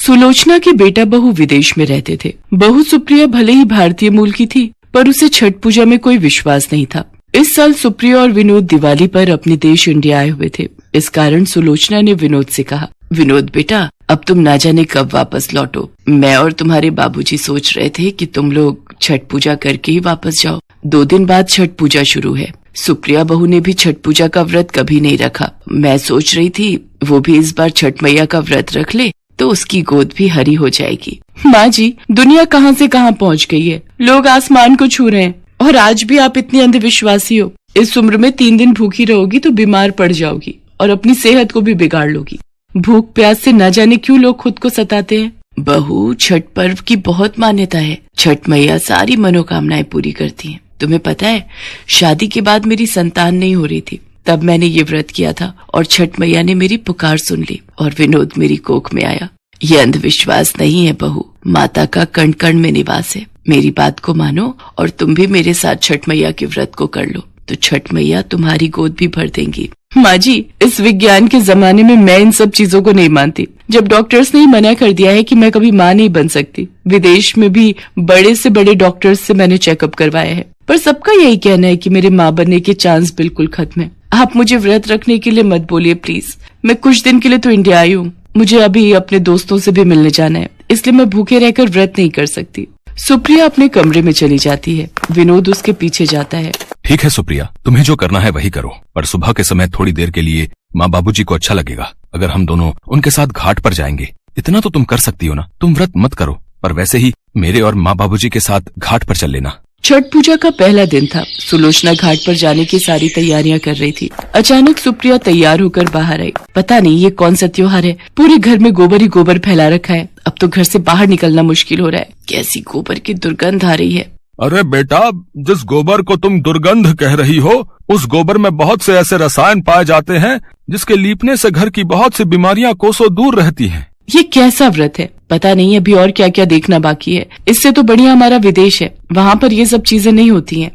सुलोचना के बेटा बहू विदेश में रहते थे। बहू सुप्रिया भले ही भारतीय मूल की थी, पर उसे छठ पूजा में कोई विश्वास नहीं था। इस साल सुप्रिया और विनोद दिवाली पर अपने देश इंडिया आए हुए थे। इस कारण सुलोचना ने विनोद से कहा, विनोद बेटा, अब तुम ना जाने कब वापस लौटो। मैं और तुम्हारे बाबूजी सोच रहे थे कि तुम लोग छठ पूजा करके ही वापस जाओ। 2 दिन बाद छठ पूजा शुरू है। सुप्रिया बहू ने भी छठ पूजा का व्रत कभी नहीं रखा। मैं सोच रही थी वो भी इस बार छठ मैया का व्रत रख ले तो उसकी गोद भी हरी हो जाएगी। माँ जी, दुनिया कहाँ से कहाँ पहुँच गई है। लोग आसमान को छू रहे हैं और आज भी आप इतनी अंधविश्वासी हो। इस उम्र में 3 दिन भूखी रहोगी तो बीमार पड़ जाओगी और अपनी सेहत को भी बिगाड़ लोगी। भूख प्यास से न जाने क्यों लोग खुद को सताते हैं। बहू, छठ पर्व की बहुत मान्यता है। छठ मैया सारी मनोकामनाएं पूरी करती हैं। तुम्हें पता है, शादी के बाद मेरी संतान नहीं हो रही थी, तब मैंने ये व्रत किया था और छठ मैया ने मेरी पुकार सुन ली और विनोद मेरी कोख में आया। ये अंधविश्वास नहीं है बहू, माता का कण कण में निवास है। मेरी बात को मानो और तुम भी मेरे साथ छठ मैया के व्रत को कर लो तो छठ मैया तुम्हारी गोद भी भर देंगी। माँ जी, इस विज्ञान के जमाने में मैं इन सब चीजों को नहीं मानती। जब डॉक्टर्स ने मना कर दिया है कि मैं कभी माँ नहीं बन सकती, विदेश में भी बड़े से बड़े डॉक्टर्स से मैंने चेकअप करवाया है, पर सबका यही कहना है कि मेरे माँ बनने के चांस बिल्कुल खत्म है। आप मुझे व्रत रखने के लिए मत बोलिए प्लीज। मैं कुछ दिन के लिए तो इंडिया आई हूँ, मुझे अभी अपने दोस्तों से भी मिलने जाना है, इसलिए मैं भूखे रहकर व्रत नहीं कर सकती। सुप्रिया अपने कमरे में चली जाती है। विनोद उसके पीछे जाता है। ठीक है सुप्रिया, तुम्हें जो करना है वही करो, पर सुबह के समय थोड़ी देर के लिए माँ बाबूजी को अच्छा लगेगा अगर हम दोनों उनके साथ घाट पर जाएंगे। इतना तो तुम कर सकती हो ना। तुम व्रत मत करो, पर वैसे ही मेरे और माँ बाबूजी के साथ घाट पर चल लेना। छठ पूजा का पहला दिन था। सुलोचना घाट पर जाने की सारी तैयारियां कर रही थी। अचानक सुप्रिया तैयार होकर बाहर आई। पता नहीं ये कौन सा त्योहार है, पूरे घर में गोबर ही गोबर फैला रखा है। अब तो घर से बाहर निकलना मुश्किल हो रहा है। कैसी गोबर की दुर्गंध आ रही है। अरे बेटा, जिस गोबर को तुम दुर्गंध कह रही हो, उस गोबर में बहुत से ऐसे रसायन पाए जाते हैं जिसके लीपने से घर की बहुत सी बीमारियां कोसों दूर रहती हैं। ये कैसा व्रत है, पता नहीं अभी और क्या क्या देखना बाकी है। इससे तो बढ़िया हमारा विदेश है, वहाँ पर ये सब चीजें नहीं होती हैं।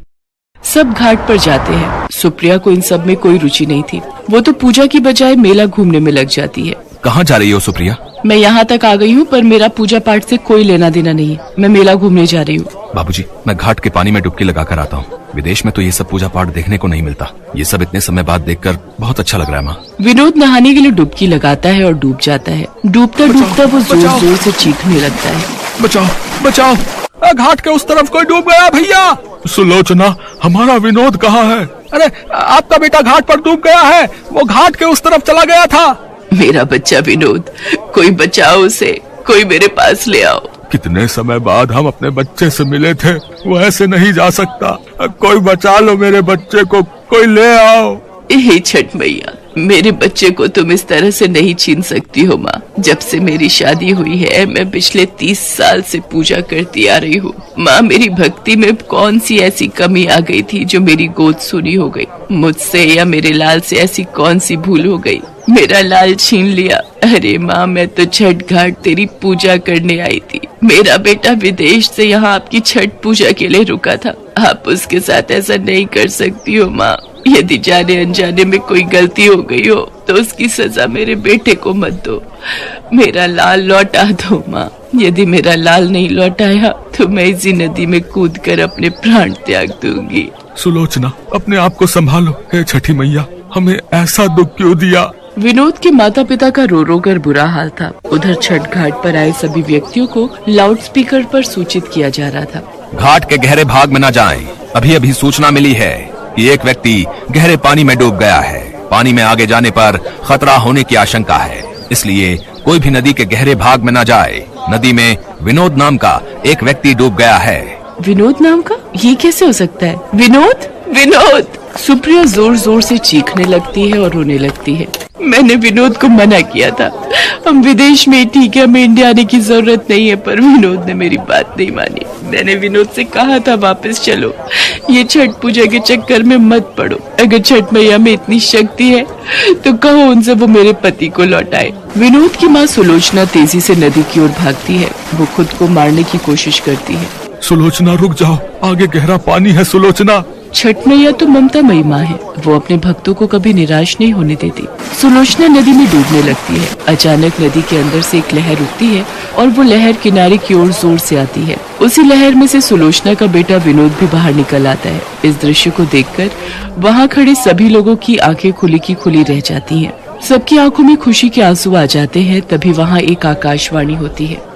सब घाट पर जाते हैं। सुप्रिया को इन सब में कोई रुचि नहीं थी। वो तो पूजा की बजाय मेला घूमने में लग जाती है। कहाँ जा रही हो सुप्रिया? मैं यहाँ तक आ गई हूँ, पर मेरा पूजा पाठ से कोई लेना देना नहीं है। मैं मेला घूमने जा रही हूँ। बाबूजी, मैं घाट के पानी में डुबकी लगा कर आता हूँ। विदेश में तो ये सब पूजा पाठ देखने को नहीं मिलता। ये सब इतने समय बाद देखकर बहुत अच्छा लग रहा है माँ। विनोद नहाने के लिए डुबकी लगाता है और डूब जाता है। डूबता डूबता वो जोर जोर से चीखने लगता है। बचाओ बचाओ, घाट के उस तरफ कोई डूब गया भैया। सुलोचना, हमारा विनोद कहाँ है? अरे आपका बेटा घाट पर डूब गया है, वो घाट के उस तरफ चला गया था। मेरा बच्चा विनोद, कोई बचाओ उसे, कोई मेरे पास ले आओ। कितने समय बाद हम अपने बच्चे से मिले थे, वो ऐसे नहीं जा सकता। कोई बचा लो मेरे बच्चे को, कोई ले आओ। हे छठ मैया, मेरे बच्चे को तुम इस तरह से नहीं छीन सकती हो माँ। जब से मेरी शादी हुई है, मैं पिछले 30 साल से पूजा करती आ रही हूँ। माँ, मेरी भक्ति में कौन सी ऐसी कमी आ गई थी जो मेरी गोद सुनी हो गई? मुझसे या मेरे लाल से ऐसी कौन सी भूल हो गई? मेरा लाल छीन लिया। अरे माँ, मैं तो छठ घाट तेरी पूजा करने आई थी। मेरा बेटा विदेश से यहाँ आपकी छठ पूजा के लिए रुका था। आप उसके साथ ऐसा नहीं कर सकती हो माँ। यदि जाने अनजाने में कोई गलती हो गई हो तो उसकी सजा मेरे बेटे को मत दो। मेरा लाल लौटा दो माँ। यदि मेरा लाल नहीं लौटाया तो मैं इसी नदी में कूदकर अपने प्राण त्याग दूंगी। सुलोचना, अपने आप को संभालो। हे छठी मैया, हमें ऐसा दुख क्यों दिया? विनोद के माता पिता का रो रो कर बुरा हाल था। उधर छठ घाट पर आए सभी व्यक्तियों को लाउड स्पीकर पर सूचित किया जा रहा था। घाट के गहरे भाग में न जाएं। अभी अभी सूचना मिली है कि एक व्यक्ति गहरे पानी में डूब गया है। पानी में आगे जाने पर खतरा होने की आशंका है, इसलिए कोई भी नदी के गहरे भाग में न जाए। नदी में विनोद नाम का एक व्यक्ति डूब गया है। विनोद नाम का? ये कैसे हो सकता है? विनोद, विनोद! सुप्रिया जोर जोर से चीखने लगती है और रोने लगती है। मैंने विनोद को मना किया था, हम विदेश में ठीक है, हमें इंडिया आने की जरूरत नहीं है, पर विनोद ने मेरी बात नहीं मानी। मैंने विनोद से कहा था वापस चलो, ये छठ पूजा के चक्कर में मत पड़ो। अगर छठ मैया में इतनी शक्ति है तो कहो उनसे वो मेरे पति को लौटाए। विनोद की माँ सुलोचना तेजी से नदी की ओर भागती है। वो खुद को मारने की कोशिश करती है। सुलोचना रुक जाओ, आगे गहरा पानी है सुलोचना। छठ मैया तो ममतामयी माँ है। वो अपने भक्तों को कभी निराश नहीं होने देती। सुलोचना नदी में डूबने लगती है। अचानक नदी के अंदर से एक लहर उठती है और वो लहर किनारे की ओर जोर से आती है। उसी लहर में से सुलोचना का बेटा विनोद भी बाहर निकल आता है। इस दृश्य को देखकर वहाँ खड़े सभी लोगों की आंखें खुली की खुली रह जाती हैं। सबकी आंखों में खुशी के आंसू आ जाते हैं। तभी वहाँ एक आकाशवाणी होती है।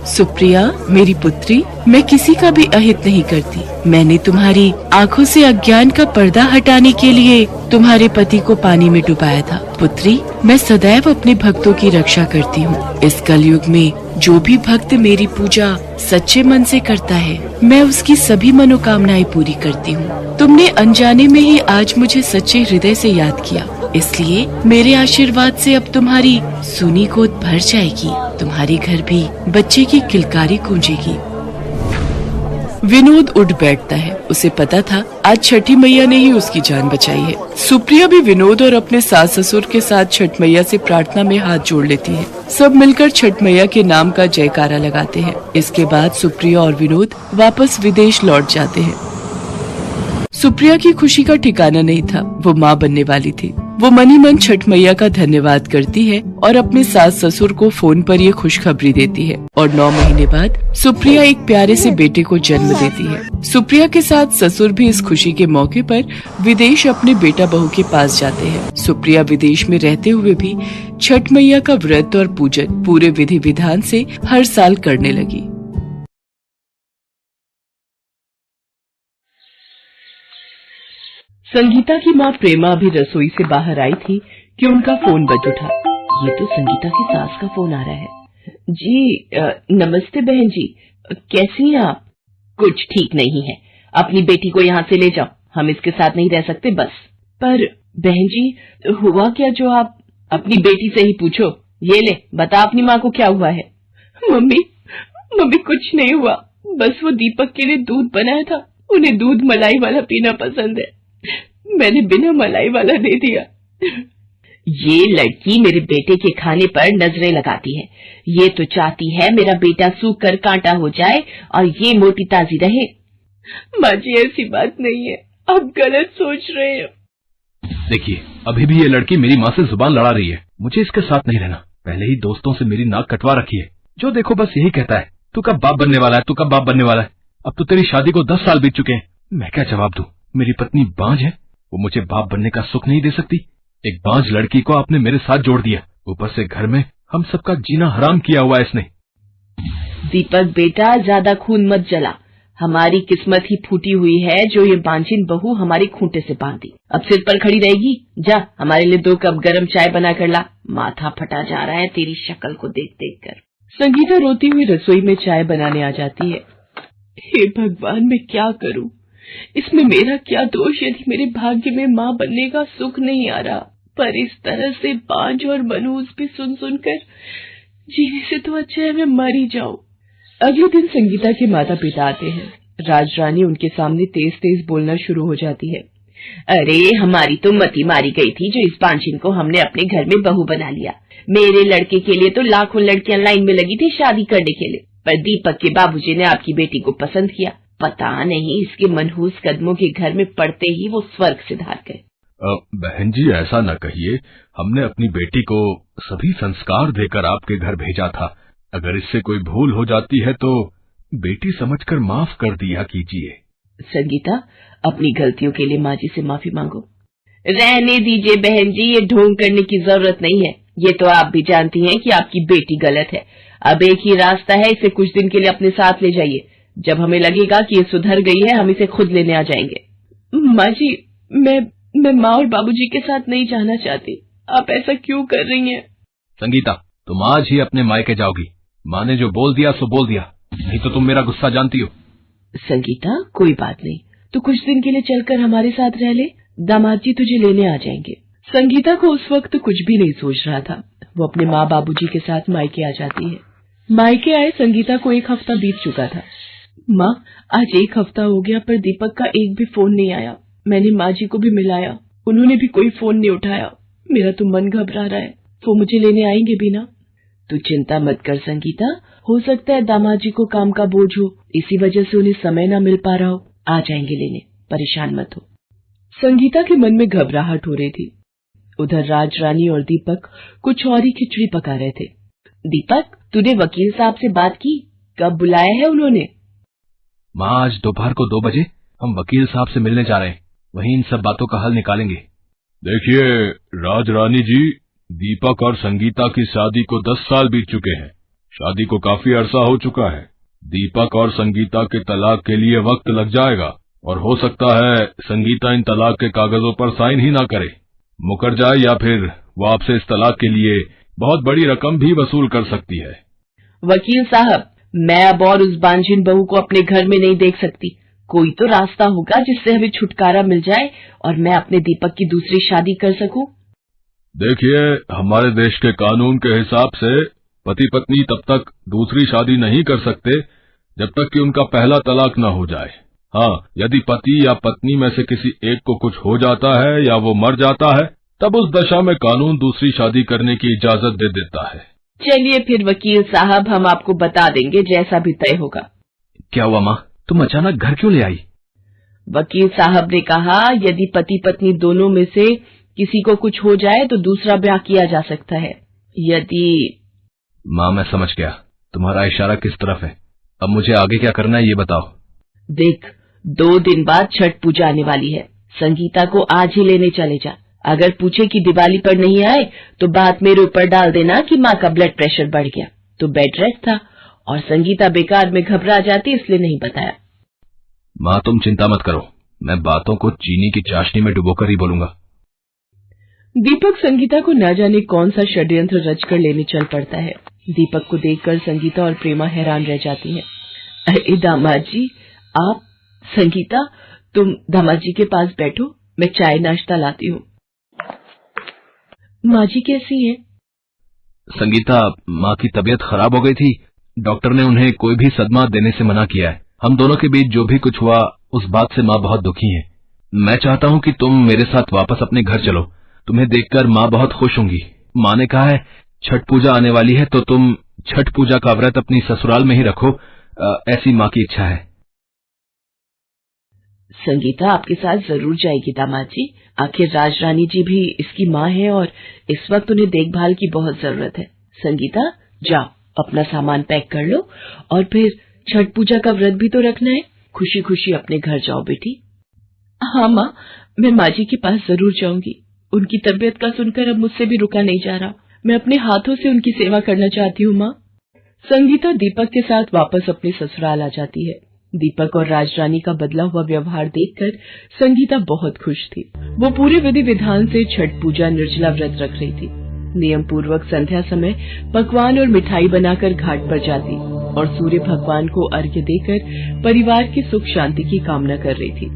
सुप्रिया, मेरी पुत्री, मैं किसी का भी अहित नहीं करती। मैंने तुम्हारी आंखों से अज्ञान का पर्दा हटाने के लिए तुम्हारे पति को पानी में डुबाया था। पुत्री, मैं सदैव अपने भक्तों की रक्षा करती हूँ। इस कलयुग में जो भी भक्त मेरी पूजा सच्चे मन से करता है, मैं उसकी सभी मनोकामनाएं पूरी करती हूँ। तुमने अनजाने में ही आज मुझे सच्चे हृदय से याद किया, इसलिए मेरे आशीर्वाद से अब तुम्हारी सूनी गोद भर जाएगी। तुम्हारे घर भी बच्चे की किलकारी गूंजेगी। विनोद उठ बैठता है। उसे पता था आज छठी मैया ने ही उसकी जान बचाई है। सुप्रिया भी विनोद और अपने सास ससुर के साथ छठ मैया से प्रार्थना में हाथ जोड़ लेती है। सब मिलकर छठ मैया के नाम का जयकारा लगाते हैं। इसके बाद सुप्रिया और विनोद वापस विदेश लौट जाते हैं। सुप्रिया की खुशी का ठिकाना नहीं था। वो माँ बनने वाली थी। वो मनी मन छठ मैया का धन्यवाद करती है और अपने सास ससुर को फोन पर ये खुशखबरी देती है। और 9 महीने बाद सुप्रिया एक प्यारे से बेटे को जन्म देती है। सुप्रिया के साथ ससुर भी इस खुशी के मौके पर विदेश अपने बेटा बहू के पास जाते हैं। सुप्रिया विदेश में रहते हुए भी छठ मैया का व्रत और पूजन पूरे विधि विधान से हर साल करने लगी। संगीता की माँ प्रेमा अभी रसोई से बाहर आई थी कि उनका फोन बज उठा। ये तो संगीता की सास का फोन आ रहा है। जी नमस्ते बहन जी, कैसी हैं आप? कुछ ठीक नहीं है, अपनी बेटी को यहाँ से ले जाओ, हम इसके साथ नहीं रह सकते बस। पर बहन जी, हुआ क्या जो आप अपनी बेटी से ही पूछो। ये ले बता अपनी माँ को क्या हुआ है। मम्मी कुछ नहीं हुआ, बस वो दीपक के लिए दूध बनाया था। उन्हें दूध मलाई वाला पीना पसंद है, मैंने बिना मलाई वाला दे दिया। ये लड़की मेरे बेटे के खाने पर नजरें लगाती है। ये तो चाहती है मेरा बेटा सूख कर कांटा हो जाए और ये मोटी ताजी रहे। माँ जी ऐसी बात नहीं है, आप गलत सोच रहे हो। देखिए, अभी भी ये लड़की मेरी माँ से जुबान लड़ा रही है। मुझे इसके साथ नहीं रहना। पहले ही दोस्तों से मेरी नाक कटवा रखी है। जो देखो बस यही कहता है, तू कब बाप बनने वाला है, तू कब बाप बनने वाला है। अब तो तेरी शादी को 10 साल बीत चुके हैं। मैं क्या जवाब दूं? मेरी पत्नी बांझ है, वो मुझे बाप बनने का सुख नहीं दे सकती। एक बांझ लड़की को आपने मेरे साथ जोड़ दिया, ऊपर से घर में हम सबका जीना हराम किया हुआ है इसने। दीपक बेटा, ज्यादा खून मत जला। हमारी किस्मत ही फूटी हुई है जो ये बांझिन बहू हमारी खूंटे से बांधी। अब सिर पर खड़ी रहेगी। जा हमारे लिए 2 कप गरम चाय बना कर ला। माथा फटा जा रहा है तेरी शक्ल को देख देख कर। संगीता रोती हुई रसोई में चाय बनाने आ जाती है। हे भगवान, मैं क्या करूं? इसमें मेरा क्या दोष यदि मेरे भाग्य में माँ बनने का सुख नहीं आ रहा। पर इस तरह से बांझ और मनहूस भी सुन सुनकर जीने से तो अच्छा है मैं मर ही जाऊं। अगले दिन संगीता के माता पिता आते हैं। राजरानी उनके सामने तेज तेज बोलना शुरू हो जाती है। अरे हमारी तो मती मारी गई थी जो इस बांझिन को हमने अपने घर में बहू बना लिया। मेरे लड़के के लिए तो लाखों लड़कियां लाइन में लगी थी शादी करने के लिए, पर दीपक के बाबूजी ने आपकी बेटी को पसंद किया। पता नहीं इसके मनहूस कदमों के घर में पड़ते ही वो स्वर्ग से धार गए। बहन जी ऐसा न कहिए, हमने अपनी बेटी को सभी संस्कार देकर आपके घर भेजा था। अगर इससे कोई भूल हो जाती है तो बेटी समझकर माफ कर दिया कीजिए। संगीता, अपनी गलतियों के लिए माँ जी से माफी मांगो। रहने दीजिए बहन जी, ये ढोंग करने की जरूरत नहीं है। ये तो आप भी जानती हैं कि आपकी बेटी गलत है। अब एक ही रास्ता है, इसे कुछ दिन के लिए अपने साथ ले जाइए। जब हमें लगेगा कि ये सुधर गई है, हम इसे खुद लेने आ जाएंगे। माँ जी, मैं माँ और बाबूजी के साथ नहीं जाना चाहती। आप ऐसा क्यों कर रही हैं? संगीता, तुम आज ही अपने मायके जाओगी। माँ ने जो बोल दिया सो बोल दिया, नहीं तो तुम मेरा गुस्सा जानती हो। संगीता, कोई बात नहीं, तू कुछ दिन के लिए चलकर हमारे साथ रह ले। दामाद जी तुझे लेने आ जाएंगे। संगीता को उस वक्त कुछ भी नहीं सोच रहा था। वो अपने माँ बाबूजी के साथ मायके आ जाती है। मायके आए संगीता को 1 हफ्ता बीत चुका था। माँ, आज 1 हफ्ता हो गया पर दीपक का एक भी फोन नहीं आया। मैंने माँ जी को भी मिलाया, उन्होंने भी कोई फोन नहीं उठाया। मेरा तो मन घबरा रहा है। वो मुझे लेने आएंगे भी ना? तू चिंता मत कर संगीता, हो सकता है दामाद जी को काम का बोझ हो, इसी वजह से उन्हें समय न मिल पा रहा हो। आ जाएंगे लेने, परेशान मत हो। संगीता के मन में घबराहट हो रही थी। उधर राज रानी और दीपक कुछ और ही खिचड़ी पका रहे थे। दीपक, तूने वकील साहब से बात की? कब बुलाया है उन्होंने? माँ, आज दोपहर को 2 बजे हम वकील साहब से मिलने जा रहे हैं, वहीं इन सब बातों का हल निकालेंगे। देखिए राज रानी जी, दीपक और संगीता की शादी को 10 साल बीत चुके हैं। शादी को काफी अरसा हो चुका है। दीपक और संगीता के तलाक के लिए वक्त लग जाएगा और हो सकता है संगीता इन तलाक के कागजों पर साइन ही ना करे, मुकर जाए, या फिर वो आपसे इस तलाक के लिए बहुत बड़ी रकम भी वसूल कर सकती है। वकील साहब, मैं अब और उस बांझिन बहू को अपने घर में नहीं देख सकती। कोई तो रास्ता होगा जिससे हमें छुटकारा मिल जाए और मैं अपने दीपक की दूसरी शादी कर सकूं। देखिए, हमारे देश के कानून के हिसाब से पति पत्नी तब तक दूसरी शादी नहीं कर सकते जब तक कि उनका पहला तलाक न हो जाए। हाँ, यदि पति या पत्नी में से किसी एक को कुछ हो जाता है या वो मर जाता है, तब उस दशा में कानून दूसरी शादी करने की इजाजत दे देता है। चलिए फिर वकील साहब, हम आपको बता देंगे जैसा भी तय होगा। क्या हुआ माँ, तुम अचानक घर क्यों ले आई? वकील साहब ने कहा यदि पति पत्नी दोनों में से किसी को कुछ हो जाए तो दूसरा ब्याह किया जा सकता है। यदि... माँ, मैं समझ गया, तुम्हारा इशारा किस तरफ है। अब मुझे आगे क्या करना है ये बताओ। देख, 2 दिन बाद छठ पूजा आने वाली है। संगीता को आज ही लेने चले जा। अगर पूछे कि दिवाली पर नहीं आए तो बात मेरे ऊपर डाल देना कि माँ का ब्लड प्रेशर बढ़ गया, तो बेड रेस्ट था और संगीता बेकार में घबरा जाती इसलिए नहीं बताया। माँ, तुम चिंता मत करो, मैं बातों को चीनी की चाशनी में डुबोकर ही बोलूंगा। दीपक संगीता को न जाने कौन सा षड्यंत्र रचकर लेने चल पड़ता है। दीपक को देखकर संगीता और प्रेमा हैरान रह जाती है। अरे दामाद जी, आप... संगीता, तुम दामाद जी के पास बैठो, मैं चाय नाश्ता लाती हूँ। माँ जी कैसी हैं? संगीता, माँ की तबीयत खराब हो गई थी। डॉक्टर ने उन्हें कोई भी सदमा देने से मना किया है। हम दोनों के बीच जो भी कुछ हुआ उस बात से माँ बहुत दुखी है। मैं चाहता हूँ कि तुम मेरे साथ वापस अपने घर चलो। तुम्हें देखकर माँ बहुत खुश होंगी। माँ ने कहा है छठ पूजा आने वाली है तो तुम छठ पूजा का व्रत अपनी ससुराल में ही रखो, ऐसी माँ की इच्छा है। संगीता आपके साथ जरूर जाएगी दामाद जी। आखिर राज रानी जी भी इसकी माँ है और इस वक्त उन्हें देखभाल की बहुत जरूरत है। संगीता, जाओ अपना सामान पैक कर लो और फिर छठ पूजा का व्रत भी तो रखना है। खुशी खुशी अपने घर जाओ बेटी। हाँ माँ, मैं माँ जी के पास जरूर जाऊंगी। उनकी तबीयत का सुनकर अब मुझसे भी रुका नहीं जा रहा। मैं अपने हाथों से उनकी सेवा करना चाहती हूँ माँ। संगीता दीपक के साथ वापस अपने ससुराल आ जाती है। दीपक और राज रानी का बदला हुआ व्यवहार देखकर संगीता बहुत खुश थी। वो पूरे विधि विधान से छठ पूजा निर्जला व्रत रख रही थी। नियम पूर्वक संध्या समय पकवान और मिठाई बनाकर घाट पर जाती और सूर्य भगवान को अर्घ्य देकर परिवार की सुख शांति की कामना कर रही थी।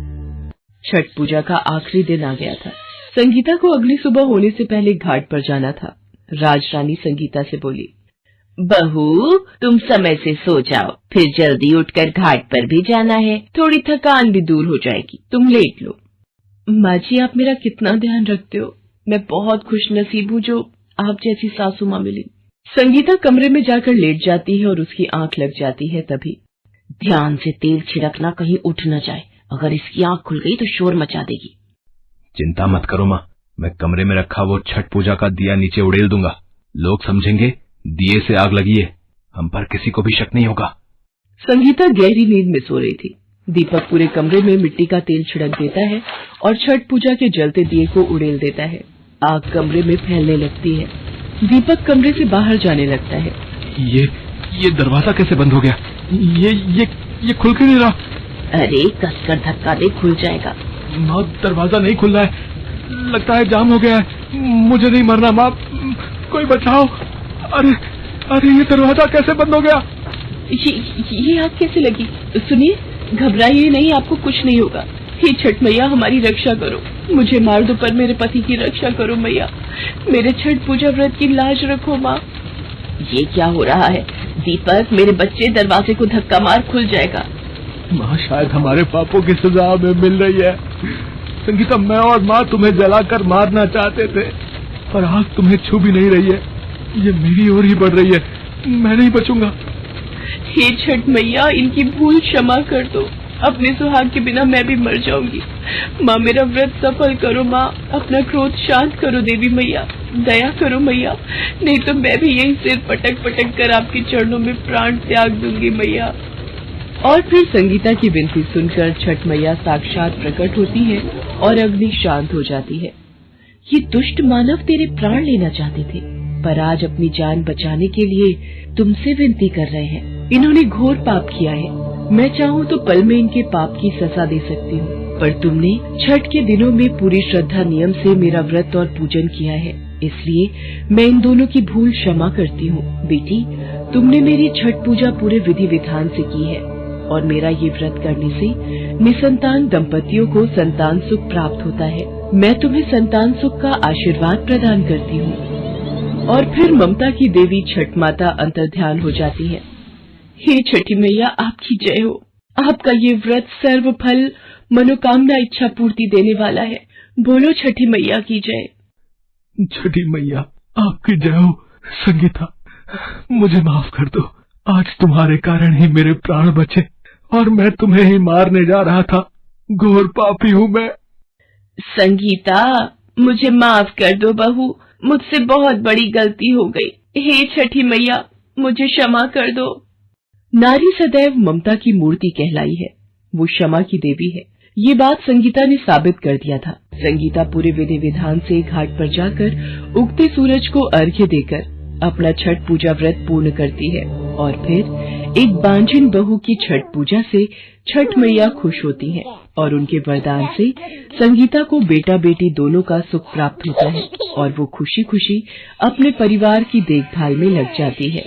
छठ पूजा का आखिरी दिन आ गया था। संगीता को अगली सुबह होने से पहले घाट पर जाना था। राज रानी संगीता से बोली, बहू तुम समय से सो जाओ, फिर जल्दी उठकर घाट पर भी जाना है। थोड़ी थकान भी दूर हो जाएगी, तुम लेट लो। माँ जी, आप मेरा कितना ध्यान रखते हो। मैं बहुत खुश नसीब हूँ जो आप जैसी सासू माँ मिली। संगीता कमरे में जाकर लेट जाती है और उसकी आंख लग जाती है। तभी ध्यान से तेल छिड़कना, कहीं उठ न जाए। अगर इसकी आंख खुल गई तो शोर मचा देगी। चिंता मत करो माँ, मैं कमरे में रखा वो छठ पूजा का दिया नीचे उड़ेल दूंगा। लोग समझेंगे दिए से आग लगी है, हम पर किसी को भी शक नहीं होगा। संगीता गहरी नींद में सो रही थी। दीपक पूरे कमरे में मिट्टी का तेल छिड़क देता है और छठ पूजा के जलते दिए को उड़ेल देता है। आग कमरे में फैलने लगती है। दीपक कमरे से बाहर जाने लगता है। ये दरवाजा कैसे बंद हो गया? ये खुल क्यों नहीं रहा? अरे कसकर धक्का दे, खुल जाएगा। माँ, दरवाजा नहीं खुल रहा है, लगता है जाम हो गया है। मुझे नहीं मरना माँ, कोई बचाओ। अरे ये दरवाजा कैसे बंद हो गया? ये आग कैसे लगी? सुनिए, घबराइए नहीं, आपको कुछ नहीं होगा। हे छठ मैया, हमारी रक्षा करो। मुझे मार दो पर मेरे पति की रक्षा करो मैया। मेरे छठ पूजा व्रत की लाज रखो माँ। ये क्या हो रहा है? दीपक, मेरे बच्चे, दरवाजे को धक्का मार, खुल जाएगा। माँ, शायद हमारे पापों की सजा हमें मिल रही है। संगीता, मैं और माँ तुम्हें जलाकर मारना चाहते थे पर आग तुम्हें छू भी नहीं रही है। ये मेरी ओर ही बढ़ रही है, मैं नहीं बचूंगा। हे छठ मैया, इनकी भूल क्षमा कर दो। अपने सुहाग के बिना मैं भी मर जाऊंगी। माँ, मेरा व्रत सफल करो माँ, अपना क्रोध शांत करो देवी मैया, दया करो मैया, नहीं तो मैं भी यही सिर पटक पटक कर आपके चरणों में प्राण त्याग दूंगी मैया। और फिर संगीता की विनती सुनकर छठ मैया साक्षात प्रकट होती है और अग्नि शांत हो जाती है। ये दुष्ट मानव तेरे प्राण लेना चाहते थे, पर आज अपनी जान बचाने के लिए तुमसे विनती कर रहे हैं। इन्होंने घोर पाप किया है, मैं चाहूँ तो पल में इनके पाप की सजा दे सकती हूँ, पर तुमने छठ के दिनों में पूरी श्रद्धा नियम से मेरा व्रत और पूजन किया है, इसलिए मैं इन दोनों की भूल क्षमा करती हूँ। बेटी, तुमने मेरी छठ पूजा पूरे विधि विधान से की है और मेरा ये व्रत करने से निसंतान दंपतियों को संतान सुख प्राप्त होता है। मैं तुम्हें संतान सुख का आशीर्वाद प्रदान करती हूँ। और फिर ममता की देवी छठ माता अंतर्ध्यान हो जाती है। हे छठी मैया, आपकी जय हो। आपका ये व्रत सर्व फल मनोकामना इच्छा पूर्ति देने वाला है। बोलो छठी मैया की जय। छठी मैया आपकी जय हो। संगीता, मुझे माफ कर दो, आज तुम्हारे कारण ही मेरे प्राण बचे और मैं तुम्हें ही मारने जा रहा था। घोर पापी हूँ मैं। संगीता, मुझे माफ कर दो बहू, मुझसे बहुत बड़ी गलती हो गई। हे छठी मैया, मुझे क्षमा कर दो। नारी सदैव ममता की मूर्ति कहलाई है, वो क्षमा की देवी है। ये बात संगीता ने साबित कर दिया था। संगीता पूरे विधि विधान से घाट पर जाकर उगते सूरज को अर्घ्य देकर अपना छठ पूजा व्रत पूर्ण करती है और फिर एक बांझिन बहू की छठ पूजा से छठ मैया खुश होती हैं और उनके वरदान से संगीता को बेटा बेटी दोनों का सुख प्राप्त होता है और वो खुशी खुशी अपने परिवार की देखभाल में लग जाती है।